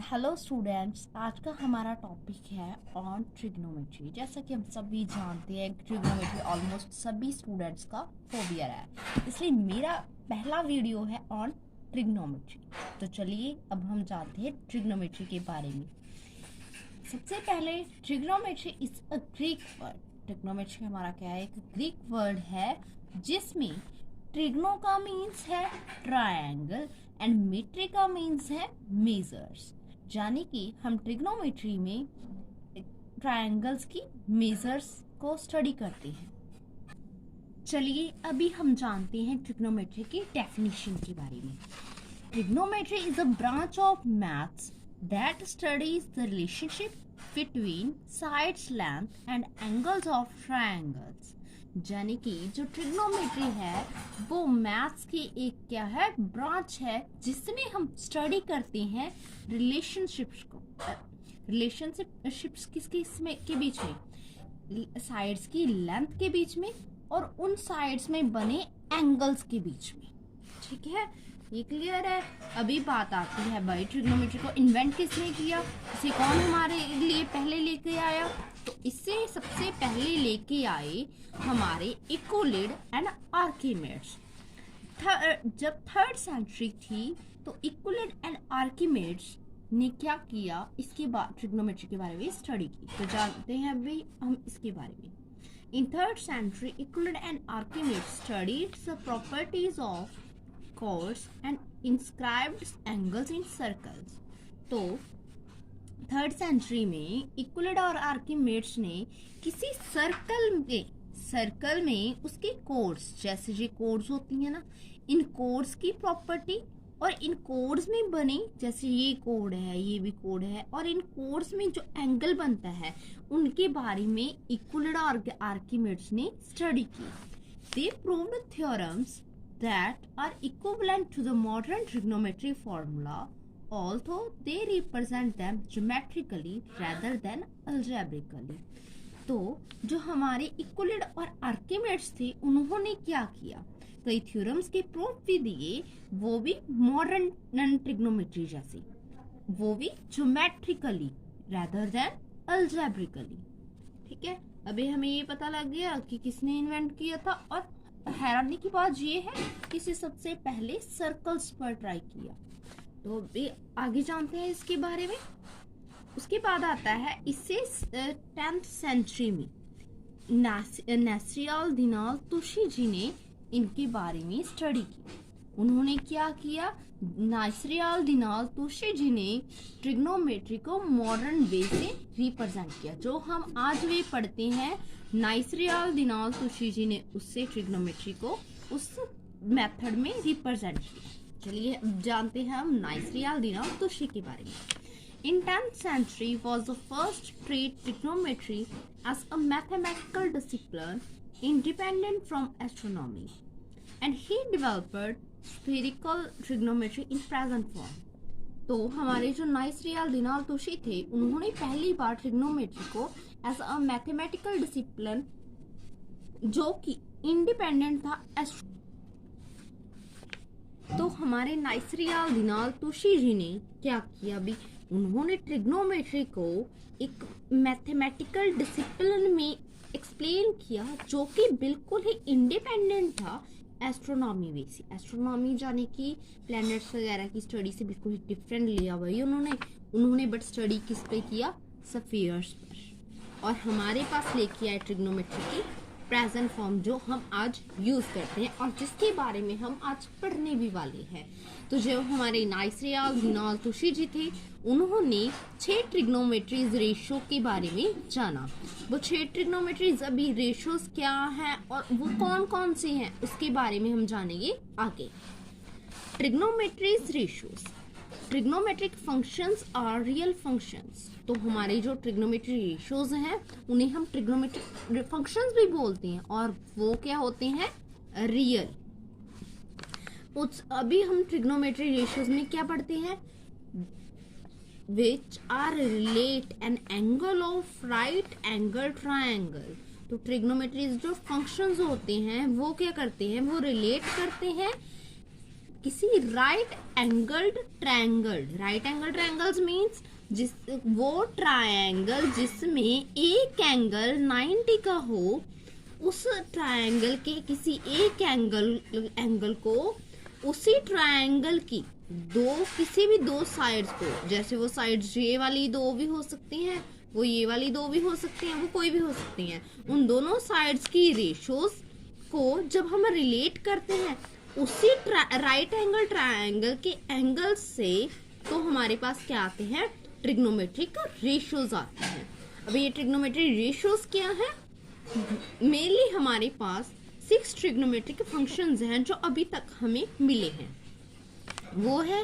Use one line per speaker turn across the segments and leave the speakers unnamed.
Hello students, आज का हमारा टॉपिक है ऑन ट्रिग्नोमेट्री। जैसा कि हम सभी जानते हैं, ट्रिग्नोमेट्री ऑलमोस्ट सभी स्टूडेंट्स का फोबिया है, इसलिए मेरा पहला वीडियो है ऑन ट्रिग्नोमेट्री। तो चलिए अब हम जानते हैं ट्रिग्नोमेट्री के बारे में। सबसे पहले trigonometry is a Greek word. Trigonometry हमारा क्या है? एक ग्रीक वर्ड है जिसमें ट्रिग्नो का मीन्स है ट्रायंगल एंड मेट्री का मीन्स है मेजर्स। यानी कि हम ट्रिग्नोमेट्री में ट्रायंगल्स की मेजर्स को स्टडी करते हैं। चलिए अभी हम जानते हैं ट्रिग्नोमेट्री की डेफिनेशन के बारे में। Trigonometry is a branch of maths that studies the relationship between sides, length and angles of triangles. यानी कि जो ट्रिग्नोमेट्री है वो मैथ्स की एक क्या है, ब्रांच है, जिसमें हम स्टडी करते हैं रिलेशनशिप्स को। रिलेशनशिप्स किसमें के बीच में? साइड्स की लेंथ के बीच में और उन साइड्स में बने एंगल्स के बीच में। ठीक है, ये क्लियर है। अभी बात आती है भाई, ट्रिग्नोमेट्री को इन्वेंट किसने किया, इसे कौन हमारे लिए पहले लेके आया? तो इससे सबसे पहले लेके आए हमारे यूक्लिड एंड आर्किमिड्स। जब थर्ड सेंचुरी थी तो यूक्लिड एंड आर्किमिड्स ने क्या किया, इसके बाद ट्रिग्नोमेट्री के बारे में स्टडी की। तो जानते हैं अभी हम इसके बारे में। In third century Euclid and Archimedes studied the properties of chords and inscribed angles in circles। तो थर्ड सेंचुरी में यूक्लिड और आर्किमिड्स ने किसी सर्कल में उसके कोर्ड्स, जैसे ये कोर्ड्स होती है ना, इन कोर्ड्स की प्रॉपर्टी और इन कोर्ड्स में बने, जैसे ये कोड है, ये भी कोड है, और इन कोर्ड्स में जो एंगल बनता है उनके बारे में यूक्लिड और आर्किमिड्स ने स्टडी की। They proved theorems that are equivalent to the modern trigonometry formula, although they represent them geometrically rather than algebraically। तो जो हमारे यूक्लिड और आर्किमिड्स थे उन्होंने क्या किया, कई थ्योरम्स के प्रूफ भी दिए, वो भी मॉडर्न ट्रिग्नोमेट्री जैसे, वो भी ज्योमेट्रिकली rather than algebraically। ठीक है, अभी हमें ये पता लग गया कि किसने इन्वेंट किया था। और हैरानी की बात ये है कि इसे सबसे पहले सर्कल्स पर ट्राई किया। तो भी आगे जानते हैं इसके बारे में। उसके बाद आता है इसे 10th सेंचुरी में नासिर दिनाल तुशी जी ने इनके बारे में स्टडी की। उन्होंने क्या किया, नासिर दिनाल तुशी जी ने ट्रिग्नोमेट्री को मॉडर्न वे से रिप्रेजेंट किया। जो हम आज वे पढ़ते हैं, नासिर दिनाल तुशी जी ने उससे ट्रिग्नोमेट्री को उस मेथड में रिप्रेजेंट किया। चलिए जानते हैं हम नासिर दिनाल तुशी के बारे में। In 10th century was the first treat trigonometry as a mathematical discipline independent from astronomy, and he developed spherical trigonometry in present form। तो हमारे जो नासिर दिनाल तुशी थे उन्होंने पहली बार ट्रिग्नोमेट्री को एज अ मैथमेटिकल डिसिप्लिन, जो कि इंडिपेंडेंट था तो हमारे नासिर दिनाल तुशी जी ने क्या किया भी, उन्होंने ट्रिग्नोमेट्री को एक मैथमेटिकल डिसिप्लिन में एक्सप्लेन किया जो कि बिल्कुल ही इंडिपेंडेंट था एस्ट्रोनॉमी वे से। एस्ट्रोनॉमी जाने की प्लैनेट्स वगैरह की स्टडी से बिल्कुल ही डिफरेंट लिया भाई उन्होंने बट स्टडी किस पे किया, स्फीयर्स पर। और हमारे पास लेके आए ट्रिग्नोमेट्री की प्रेजेंट फॉर्म जो हम आज यूज करते हैं और जिसके बारे में हम आज पढ़ने भी वाले हैं। तो जो हमारे नासिर दिनाल तुशी जी थे उन्होंने 6 ट्रिग्नोमेट्रीज रेशो के बारे में जाना। वो 6 ट्रिग्नोमेट्रीज अभी रेशोज क्या हैं और वो कौन कौन से हैं उसके बारे में हम जानेंगे आगे। Trigonometries ratios. Trigonometric functions are real functions. तो हमारे जो ट्रिग्नोमेट्री रेशोज हैं उन्हें हम ट्रिग्नोमेट्रिक फंक्शंस भी बोलते हैं और वो क्या होते हैं, रियल। अभी हम ट्रिग्नोमेट्री रेशोज में क्या पढ़ते हैं, which are relate an angle of right angle triangle. तो ट्रिग्नोमेट्री जो फंक्शंस होते हैं वो क्या करते हैं, वो रिलेट करते हैं किसी राइट एंगल्ड ट्रायंगल्स मीन्स वो ट्रायंगल जिसमें एक एंगल 90 का हो, उस ट्रायंगल के किसी एक एंगल को उसी ट्रायंगल की किसी भी दो साइड्स को, जैसे वो साइड्स ये वाली दो भी हो सकती हैं, वो ये वाली दो भी हो सकती हैं, वो कोई भी हो सकती हैं, उन दोनों साइड्स की रेशियोज को जब हम रिलेट करते हैं उसी राइट एंगल ट्रायंगल के एंगल से, तो हमारे पास क्या आते हैं, ट्रिग्नोमेट्रिक रेशियोज आते हैं। अब ये ट्रिग्नोमेट्रिक रेशियोज क्या है, मेनली हमारे पास 6 ट्रिग्नोमेट्रिक फंक्शंस हैं जो अभी तक हमें मिले हैं। वो है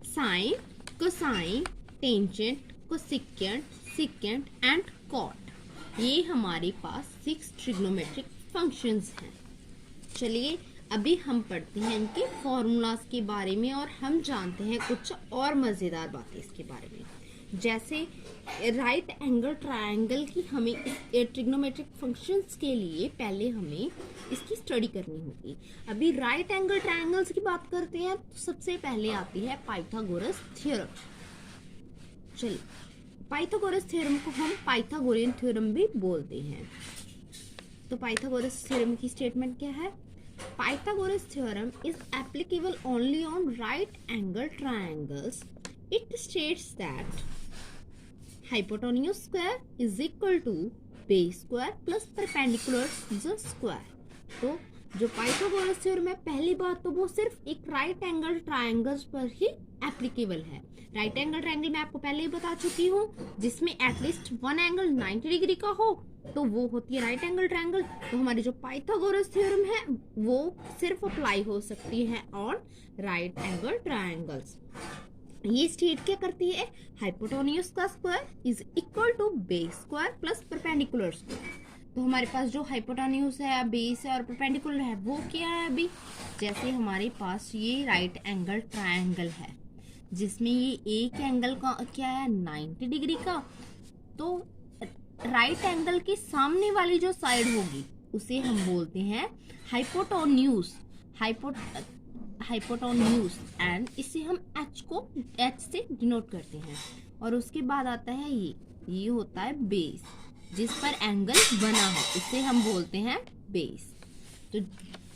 sine, cosine, tangent, cosecant, secant and cot. ये हमारे पास 6 ट्रिग्नोमेट्रिक फंक्शंस हैं। चलिए अभी हम पढ़ते हैं इनके फॉर्मूलाज के बारे में और हम जानते हैं कुछ और मज़ेदार बातें इसके बारे में। जैसे राइट एंगल ट्रायंगल की हमें ट्रिग्नोमेट्रिक फंक्शंस के लिए पहले हमें इसकी स्टडी करनी होगी। अभी राइट एंगल ट्रायंगल्स की बात करते हैं तो सबसे पहले आती है पाइथागोरस थ्योरम। चलिए, पाइथागोरस थ्योरम को हम पाइथागोरियन थ्योरम भी बोलते हैं। तो पाइथागोरस थ्योरम की स्टेटमेंट क्या है, Pythagoras theorem is applicable only on right angle triangles. It states that hypotenuse square is equal to base square plus perpendicular the square। तो जो पाइथागोरस थ्योरम है, पहली बात तो वो सिर्फ एक राइट एंगल ट्रायंगल्स पर ही एप्लीकेबल है। राइट एंगल ट्रायंगल मैं आपको पहले ही बता चुकी हूँ, जिसमें एटलीस्ट वन एंगल 90 डिग्री का हो तो वो होती है राइट एंगल ट्रायंगल। तो हमारी जो पाइथागोरस थ्योरम है वो सिर्फ अप्लाई हो सकती है ऑन राइट एंगल ट्रायंगल्स। ये स्टेट क्या करती है, हाइपोटेन्यूज का square is equal to base square plus perpendicular square. तो हमारे पास जो हाइपोटेन्यूज है, बेस है और परपेंडिकुलर है, वो क्या है, अभी जैसे हमारे पास ये राइट एंगल ट्रायंगल है जिसमें ये एक एंगल का क्या है 90 डिग्री का, तो राइट एंगल के सामने वाली जो साइड होगी उसे हम बोलते हैं हाइपोटेन्यूज एंड इसे हम H से डिनोट करते हैं। और उसके बाद आता है ये होता है बेस, जिस पर एंगल बना हो उसे हम बोलते हैं बेस। तो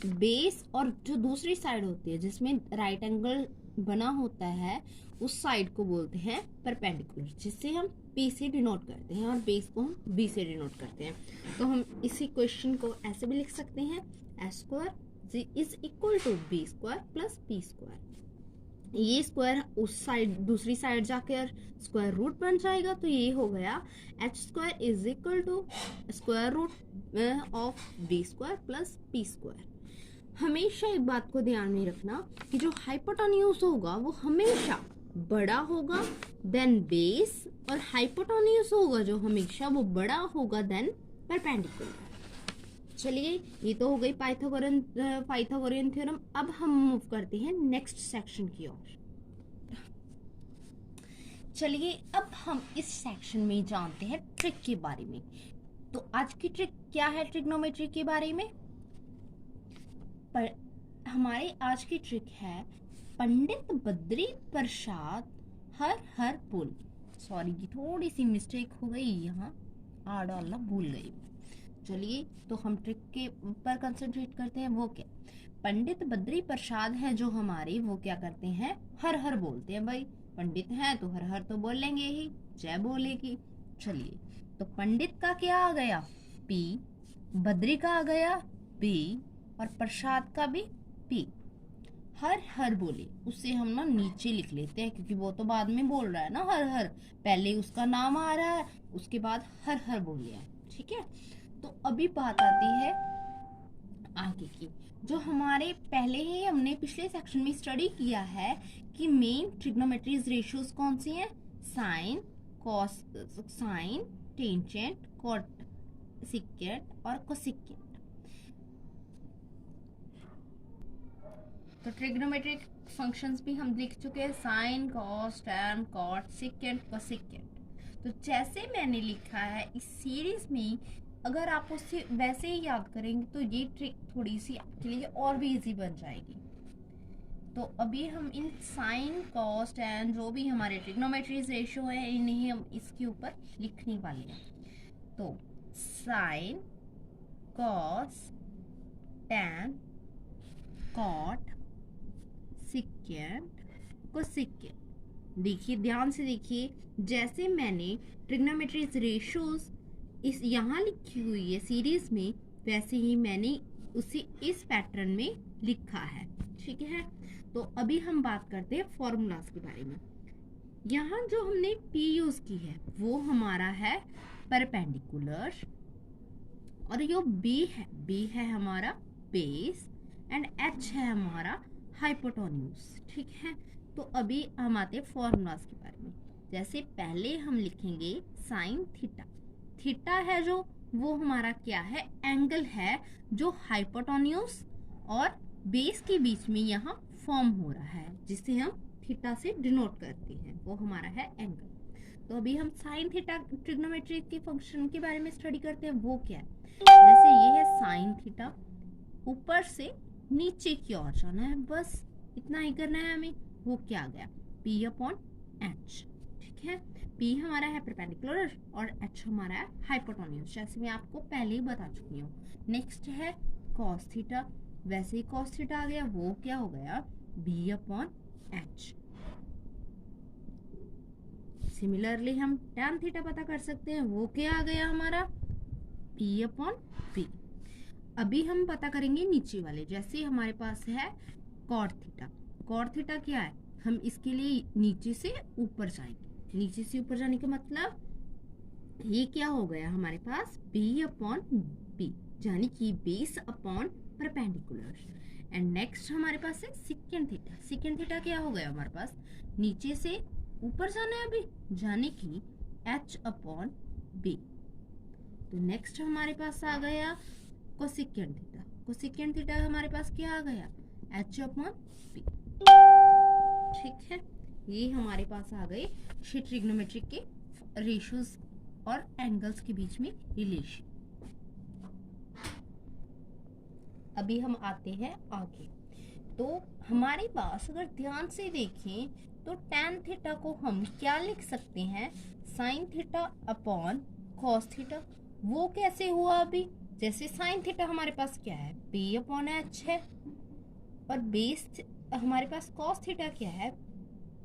बेस और जो दूसरी साइड होती है जिसमें राइट एंगल बना होता है उस साइड को बोलते हैं परपेंडिकुलर, जिससे हम P से डिनोट करते हैं और बेस को हम B से डिनोट करते हैं। तो हम इसी क्वेश्चन को ऐसे भी लिख सकते हैं, S square is equal to B square plus P square. ये स्क्वायर उस साइड दूसरी साइड जाकर स्क्वायर रूट बन जाएगा, तो ये हो गया H square is equal to square root of B square plus P square. हमेशा एक बात को ध्यान में रखना कि जो हाइपोटेन्यूज होगा वो हमेशा बड़ा होगा देन बेस, और हाइपोटेन्यूज होगा जो हमेशा वो बड़ा होगा देन परपेंडिकुलर। चलिए, ये तो हो गई पाइथागोरियन थ्योरम। अब हम मूव करते हैं नेक्स्ट सेक्शन की ओर। चलिए, अब हम इस सेक्शन में जानते हैं ट्रिक के बारे में। तो आज की ट्रिक क्या है ट्रिग्नोमेट्री के बारे में, हमारे आज की ट्रिक है पंडित बद्री प्रसाद हर पुल। सॉरी, थोड़ी सी मिस्टेक हो गई, यहाँ आ डालना भूल गई। चलिए, तो हम ट्रिक के ऊपर कंसंट्रेट करते हैं। वो क्या, पंडित बद्री प्रसाद है जो हमारे, वो क्या करते हैं, हर बोलते हैं। भाई पंडित हैं तो हर तो बोल लेंगे ही, जय बोलेगी। चलिए, तो पंडित का क्या आ गया P, बद्री का आ गया B और प्रसाद का भी P। हर बोले उससे हम ना नीचे लिख लेते हैं, क्योंकि वो तो बाद में बोल रहा है ना हर, पहले उसका नाम आ रहा है उसके बाद हर बोल लिया, ठीक है। तो अभी बात आती है आगे की, जो हमारे पहले ही हमने पिछले सेक्शन में स्टडी किया है कि मेन ट्रिग्नोमेट्रीज रेशियोज कौन सी हैं, sine, cos, sine, tangent, cot, secant और कोसेकेंट। तो ट्रिग्नोमेट्रिक फंक्शंस भी हम देख चुके हैं, sine, cos, tan, cot, secant, cosecant. तो जैसे मैंने लिखा है इस सीरीज में, अगर आप उससे वैसे ही याद करेंगे तो ये ट्रिक थोड़ी सी आपके लिए और भी इजी बन जाएगी। तो अभी हम इन साइन कॉस टैन जो भी हमारे ट्रिग्नोमेट्रीज रेशियो है इन्हें हम इसके ऊपर लिखने वाले हैं। तो sine cos tan cot secant cosecant. देखिए ध्यान से देखिए, जैसे मैंने ट्रिग्नोमेट्रीज रेशियोज इस यहाँ लिखी हुई है सीरीज में, वैसे ही मैंने उसे इस पैटर्न में लिखा है। ठीक है, तो अभी हम बात करते हैं फॉर्मूलाज के बारे में। यहाँ जो हमने P यूज की है वो हमारा है परपेंडिकुलर, और जो B है हमारा बेस, एंड H है हमारा हाइपोटेन्यूज। ठीक है, तो अभी हम आते हैं फॉर्मूलाज के बारे में। जैसे पहले हम लिखेंगे साइन थीटा। थीटा है जो वो हमारा क्या है, एंगल है जो हाइपोटेन्यूज और बेस के बीच में यहाँ फॉर्म हो रहा है, जिसे हम थीटा से डिनोट करते हैं, वो हमारा है एंगल। तो अभी हम साइन थीटा ट्रिग्नोमेट्री के फंक्शन के बारे में स्टडी करते हैं। वो क्या है, जैसे ये है साइन थीटा, ऊपर से नीचे की ओर जाना है, बस इतना ही करना है हमें। वो क्या आ गया, P अपॉन H। ठीक है, P हमारा है परपेंडिकुलर और H हमारा है हाइपोटेन्यूज, जैसे मैं आपको पहले ही बता चुकी हूँ। नेक्स्ट है कॉस थीटा, वैसे ही कॉस थीटा आ गया, वो क्या हो गया, B अपॉन H। सिमिलरली हम टैन थीटा पता कर सकते हैं, वो क्या आ गया हमारा, P अपॉन B। अभी हम पता करेंगे नीचे वाले, जैसे हमारे पास है कॉट थीटा। कॉट थीटा क्या है, हम इसके लिए नीचे से ऊपर जाएंगे। नीचे से ऊपर जाने का मतलब ये क्या हो गया हमारे पास, B अपॉन B, यानी कि base upon perpendicular. And next हमारे पास है सेकेंड थीटा। सेकेंड थीटा क्या हो गया हमारे पास, नीचे से ऊपर जाना है अभी, यानी कि H अपॉन B। तो नेक्स्ट हमारे पास आ गया कोसेकेंड थीटा। कोसेकेंड थीटा हमारे पास क्या आ गया, H अपॉन B। ठीक है, ये हमारे पास आ गए ट्रिग्नोमेट्री के रेशियोज और एंगल्स के बीच में रिलेशन। अभी हम आते हैं आगे। तो हमारे पास अगर ध्यान से देखें तो टैन थीटा को हम क्या लिख सकते हैं, sine theta upon cos theta. वो कैसे हुआ अभी, जैसे साइन थीटा हमारे पास क्या है, P अपॉन H है, और बेस हमारे पास कॉस थीटा क्या है,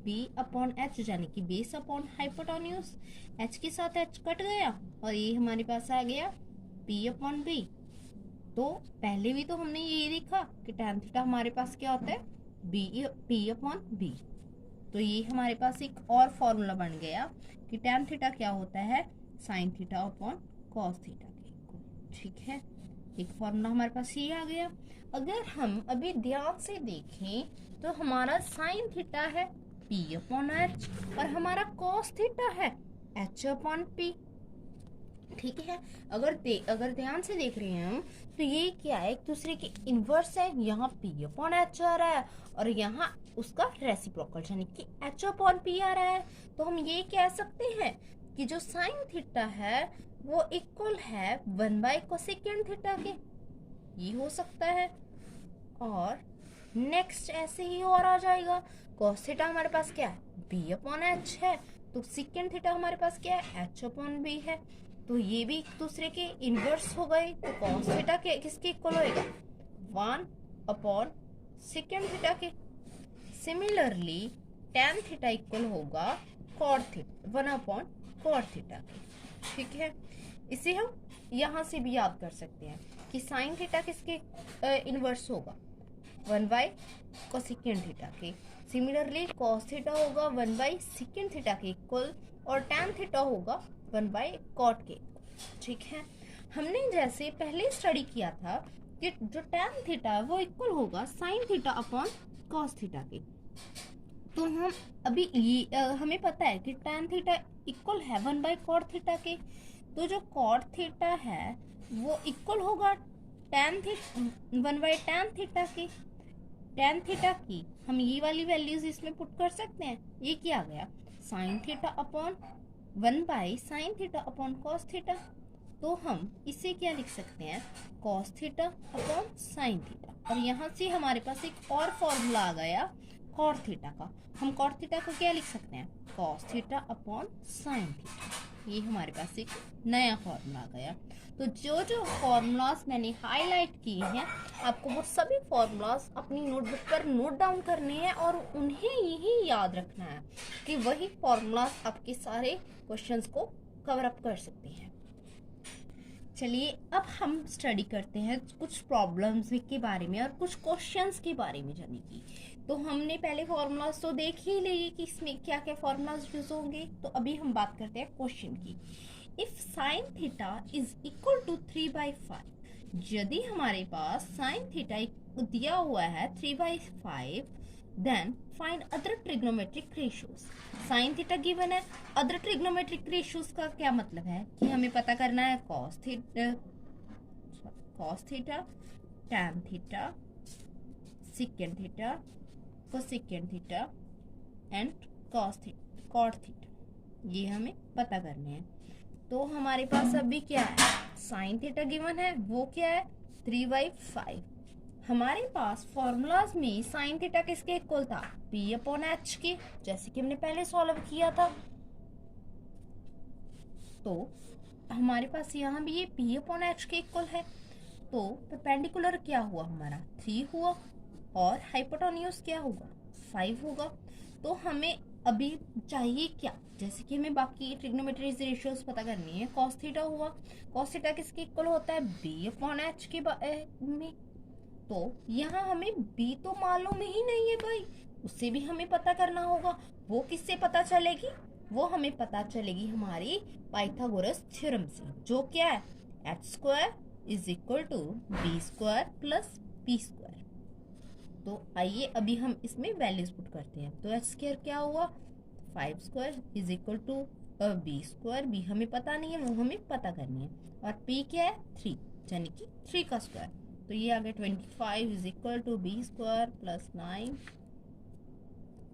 B अपॉन H, यानी कि बेस अपॉन हाइपोटेन्यूज। H के साथ H कट गया और ये हमारे पास आ गया P अपॉन B। तो पहले भी तो हमने ये देखा कि टैन थीटा हमारे पास क्या होता है, P अपॉन B। तो ये हमारे पास एक और फॉर्मूला बन गया कि टैन थीटा क्या होता है, sine theta upon cos theta के इक्वल। ठीक है, एक फॉर्मूला हमारे पास ये आ गया। अगर हम अभी ध्यान से देखें तो हमारा साइन थीटा है P अपॉन H और हमारा कॉस थीटा है H अपॉन P। ठीक है, अगर ध्यान से देख रहे हैं हम तो ये क्या है, एक दूसरे के इनवर्स है। यहाँ P अपॉन H आ रहा है और यहाँ उसका रेसिप्रोकल यानी कि H अपॉन P आ रहा है। तो हम ये कह सकते हैं कि जो साइन थीटा है वो इक्वल है 1 कोसेकेंड थीटा के, ये हो सकता है। और नेक्स्ट ऐसे ही और आ जाएगा, कॉस थीटा हमारे पास क्या है, B अपॉन H है, तो सेकेंड थीटा हमारे पास क्या है, H अपॉन B है। तो ये भी एक दूसरे के इनवर्स हो गए। तो कॉस थीटा के किसके इक्वल होएगा, 1 अपॉन सेकेंड थीटा के। सिमिलरली टैन थीटा इक्वल होगा cot theta 1 upon cot theta के। ठीक है, इसे हम यहाँ से भी याद कर सकते हैं कि साइन थीटा किसके इनवर्स होगा, 1 बाई कोसेकेंड थीटा के। सिमिलरली कॉस थीटा होगा 1 बाई सेकेंड थीटा के इक्वल, और टैन थीटा होगा 1 बाई कॉट के। ठीक है, हमने जैसे पहले स्टडी किया था कि जो टैन थीटा है वो इक्वल होगा sine theta upon cos theta के। तो हम अभी ये हमें पता है कि टैन थीटा इक्वल है 1 बाई कॉट थीटा के। तो जो कॉट थीटा है वो इक्वल होगा 1 बाई टैन थीटा के। टैन थीटा की हम ये वाली वैल्यूज इसमें पुट कर सकते हैं। ये क्या आ गया, sine theta upon 1 by sine theta upon cos theta. तो हम इसे क्या लिख सकते हैं, cos theta upon sine theta. और यहाँ से हमारे पास एक और फॉर्मूला आ गया cot थीटा का। हम cot थीटा को क्या लिख सकते हैं, cos theta upon sine theta. ये हमारे पास एक नया फॉर्मूला आ गया। तो जो जो फॉर्मूलाज मैंने हाईलाइट किए हैं, आपको वो सभी फॉर्मूलाज अपनी नोटबुक पर नोट डाउन करने हैं और उन्हें यही याद रखना है कि वही फॉर्मूलाज आपके सारे क्वेश्चंस को कवर अप कर सकते हैं। चलिए अब हम स्टडी करते हैं कुछ प्रॉब्लम्स के बारे में और कुछ क्वेश्चंस के बारे में जाने की। तो हमने पहले फॉर्मूलाज तो देख ही लिए कि इसमें क्या क्या फॉर्मूलाज यूज होंगे। तो अभी हम बात करते हैं क्वेश्चन की। If sine theta is equal to 3/5, यदि हमारे पास साइन थीटा दिया हुआ है 3/5, then find other trigonometric ratios. Sine theta given है, अदर ट्रिग्नोमेट्रिक रेशियोज का क्या मतलब है कि हमें पता करना है cos theta, tan theta, secant theta, cosecant theta and cot theta, ये हमें पता करने हैं। तो हमारे पास अभी क्या है, साइन थीटा गिवन है, वो क्या है 3/5। हमारे पास फॉर्मूलाज में साइन थीटा किसके इक्वल था, p अपॉन एच के, जैसे कि हमने पहले सॉल्व किया था। तो हमारे पास यहाँ भी ये p अपॉन एच के इक्वल है। तो परपेंडिकुलर क्या हुआ हमारा 3 हुआ और हाइपोटेन्यूज क्या होगा 5 होगा। तो हमें अभी चाहिए क्या, जैसे कि हमें बाकी ट्रिग्नोमेट्री रेशियोज पता करनी है। cos थीटा हुआ, cos थीटा किसके इक्वल होता है b अपॉन एच के में। तो यहाँ हमें b तो मालूम ही नहीं है भाई, उससे भी हमें पता करना होगा। वो किससे पता चलेगी, वो हमें पता चलेगी हमारी पाइथागोरस थ्योरम से, जो क्या है h² is equal to b² plus p²। तो आइए अभी हम इसमें वैल्यूज पुट करते हैं। तो h² क्या हुआ 5² is equal to b², b हमें पता नहीं है, वो हमें पता करनी है। और p क्या है 3, यानी कि 3 का स्क्वायर। तो ये आ गया 25 is equal to b² plus 9।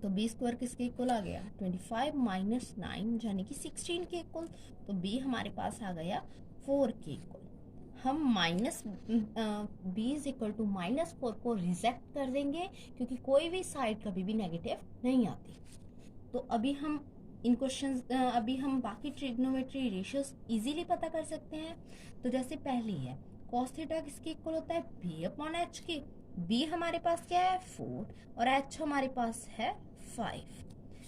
तो b² किसके इक्वल आ गया 25 माइनस 9, यानी कि 16 के इक्वल। तो b हमारे पास आ गया 4 के इक्वल। हम minus b is equal to -4 को रिजेक्ट कर देंगे, क्योंकि कोई भी साइड कभी भी नेगेटिव नहीं आती। तो अभी हम इन क्वेश्चंस अभी हम बाकी ट्रिग्नोमेट्री रेशियोज इजीली पता कर सकते हैं। तो जैसे पहली है cos थीटा किसके इक्वल होता है b अपॉन एच के। b हमारे पास क्या है 4 और h हमारे पास है 5।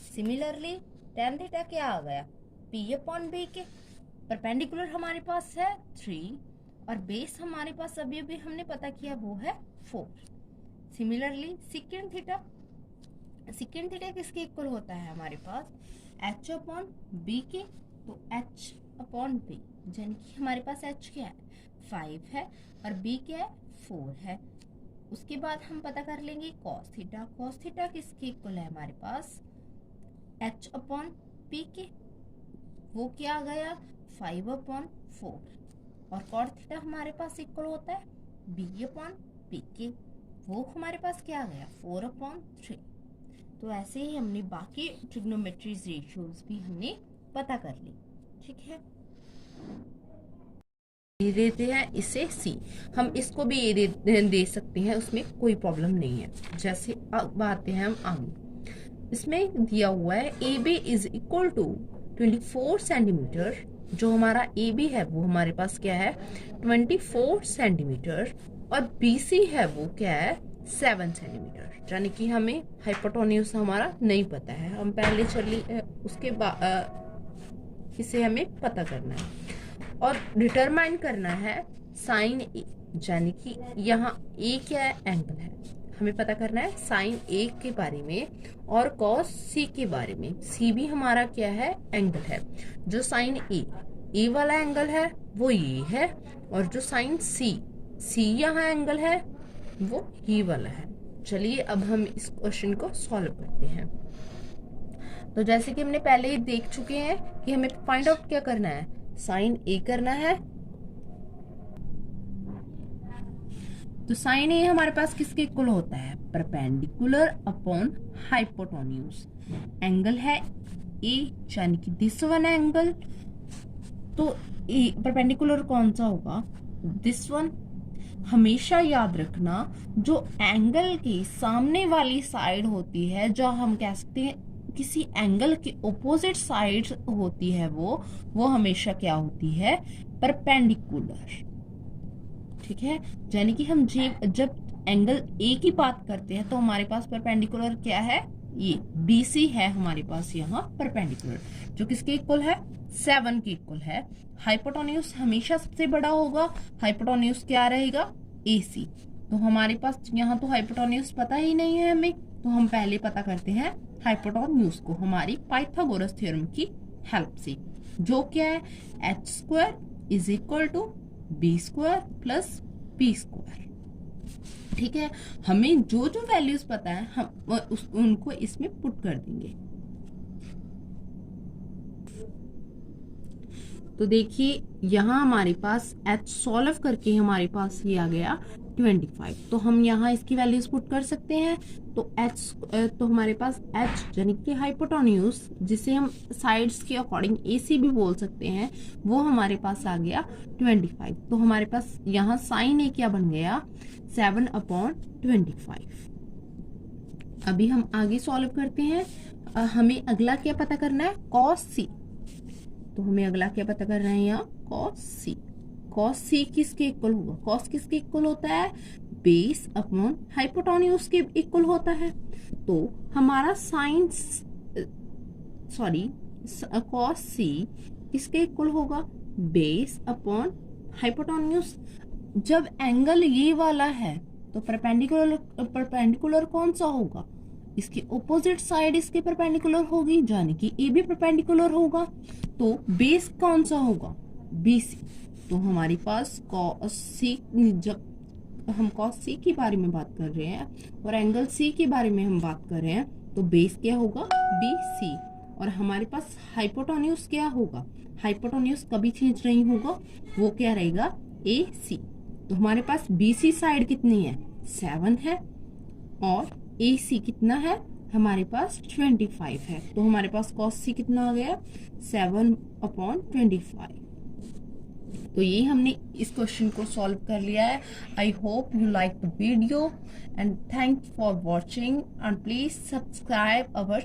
सिमिलरली tan थीटा क्या आ गया p अपॉन b के। परपेंडिकुलर हमारे पास है 3 और बेस हमारे पास अभी अभी हमने पता किया वो है 4। सिमिलरली सेकेंड थीटा किसके इक्वल होता है हमारे पास h अपॉन b के। तो h अपॉन b, यानी कि हमारे पास h क्या है 5 है और b क्या है 4 है। उसके बाद हम पता कर लेंगे cos थीटा किसके इक्वल है हमारे पास h अपॉन p के। वो क्या आ गया 5 अपॉन 4। और cot थीटा हमारे पास इक्वल होता है b अपॉन p के। वो हमारे पास क्या आ गया 4 अपॉन 3। तो ऐसे ही हमने बाकी ट्रिग्नोमेट्री रेशियोज भी हमने पता कर ली। ठीक है, देते हैं इसे c, हम इसको भी ए दे सकते हैं, उसमें कोई प्रॉब्लम नहीं है। जैसे अब आते हैं हम आगे, इसमें दिया हुआ है AB is equal to 24 centimetre. जो हमारा AB है वो हमारे पास क्या है 24 सेंटीमीटर और BC है वो क्या है 7 सेंटीमीटर। यानी कि हमें हाइपोटेन्यूज हमारा नहीं पता है, हम पहले चलिए उसके बाद इसे हमें पता करना है और डिटरमाइन करना है साइन ए, यानी कि यहाँ ए क्या है एंगल है, हमें पता करना है साइन ए के बारे में और कॉस सी के बारे में। सी भी हमारा क्या है एंगल है। जो साइन ए वाला एंगल है वो ये है और जो साइन सी यहाँ एंगल है वो ये वाला है। चलिए अब हम इस क्वेश्चन को सॉल्व करते हैं। तो जैसे कि हमने पहले ही देख चुके हैं कि हमें फाइंड आउट क्या करना है, साइन ए करना है। तो साइन ए हमारे पास किसके इक्वल होता है परपेंडिकुलर अपॉन हाइपोटेन्यूज। एंगल है ए, यानी कि दिस वन एंगल। तो परपेंडिकुलर कौन सा होगा, दिस वन। हमेशा याद रखना जो एंगल की सामने वाली साइड होती है, जो हम कह सकते हैं किसी एंगल की ऑपोजिट साइड होती है, वो हमेशा क्या होती है, परपेंडिकुलर। ठीक है, यानी कि हम जब एंगल ए की बात करते हैं तो हमारे पास परपेंडिकुलर क्या है, ये BC है हमारे पास यहाँ परपेंडिकुलर, जो किसके इक्वल है, 7 के इक्वल है। हाइपोटेन्यूज हमेशा सबसे बड़ा होगा, हाइपोटेन्यूज क्या रहेगा, AC। तो हमारे पास यहाँ तो हाइपोटेन्यूज पता ही नहीं है हमें, तो हम पहले पता करते हैं हाइपोटेन्यूज को हमारी पाइथागोरस थ्योरम की हेल्प से, जो क्या है, h² is equal to B² plus B²। ठीक है, हमें जो जो वैल्यूज पता है हम उनको इसमें पुट कर देंगे। तो देखिए यहाँ हमारे पास h सॉल्व करके हमारे पास ये आ गया 25, तो हम यहाँ इसकी वैल्यूज पुट कर सकते हैं। तो तो हमारे पास h यानी कि हाइपोटेन्यूज, जिसे हम साइड्स के अकॉर्डिंग AC भी बोल सकते हैं, वो हमारे पास आ गया 25। तो हमारे पास यहाँ साइन ए क्या बन गया, 7/25। अभी हम आगे सॉल्व करते हैं। हमें अगला क्या पता करना है, cos C। तो हमें अगला क्या पता करना है यहाँ, cos C। cos C किसके इक्वल होगा, cos किसके इक्वल होता है, बेस अपॉन हाइपोटेन्यूज के इक्वल होता है। तो हमारा साइन cos C किसके इक्वल होगा, बेस अपॉन हाइपोटेन्यूज। जब एंगल ये वाला है तो परपेंडिकुलर कौन सा होगा, इसकी ऑपोजिट साइड इसके परपेंडिकुलर होगी, यानी कि ए भी परपेंडिकुलर होगा। तो बेस कौन सा होगा, BC। तो हमारे पास cos C, जब हम cos C के बारे में बात कर रहे हैं और एंगल C के बारे में हम बात कर रहे हैं, तो बेस क्या होगा, BC। और हमारे पास हाइपोटेन्यूज क्या होगा, हाइपोटेन्यूज कभी चेंज नहीं होगा, वो क्या रहेगा, AC। तो हमारे पास BC साइड कितनी है, 7 है, और AC कितना है, हमारे पास 25 है। तो हमारे पास cos C कितना आ गया, 7/25। तो ये हमने इस क्वेश्चन को सॉल्व कर लिया है। I hope you like the video and thank for watching and please subscribe our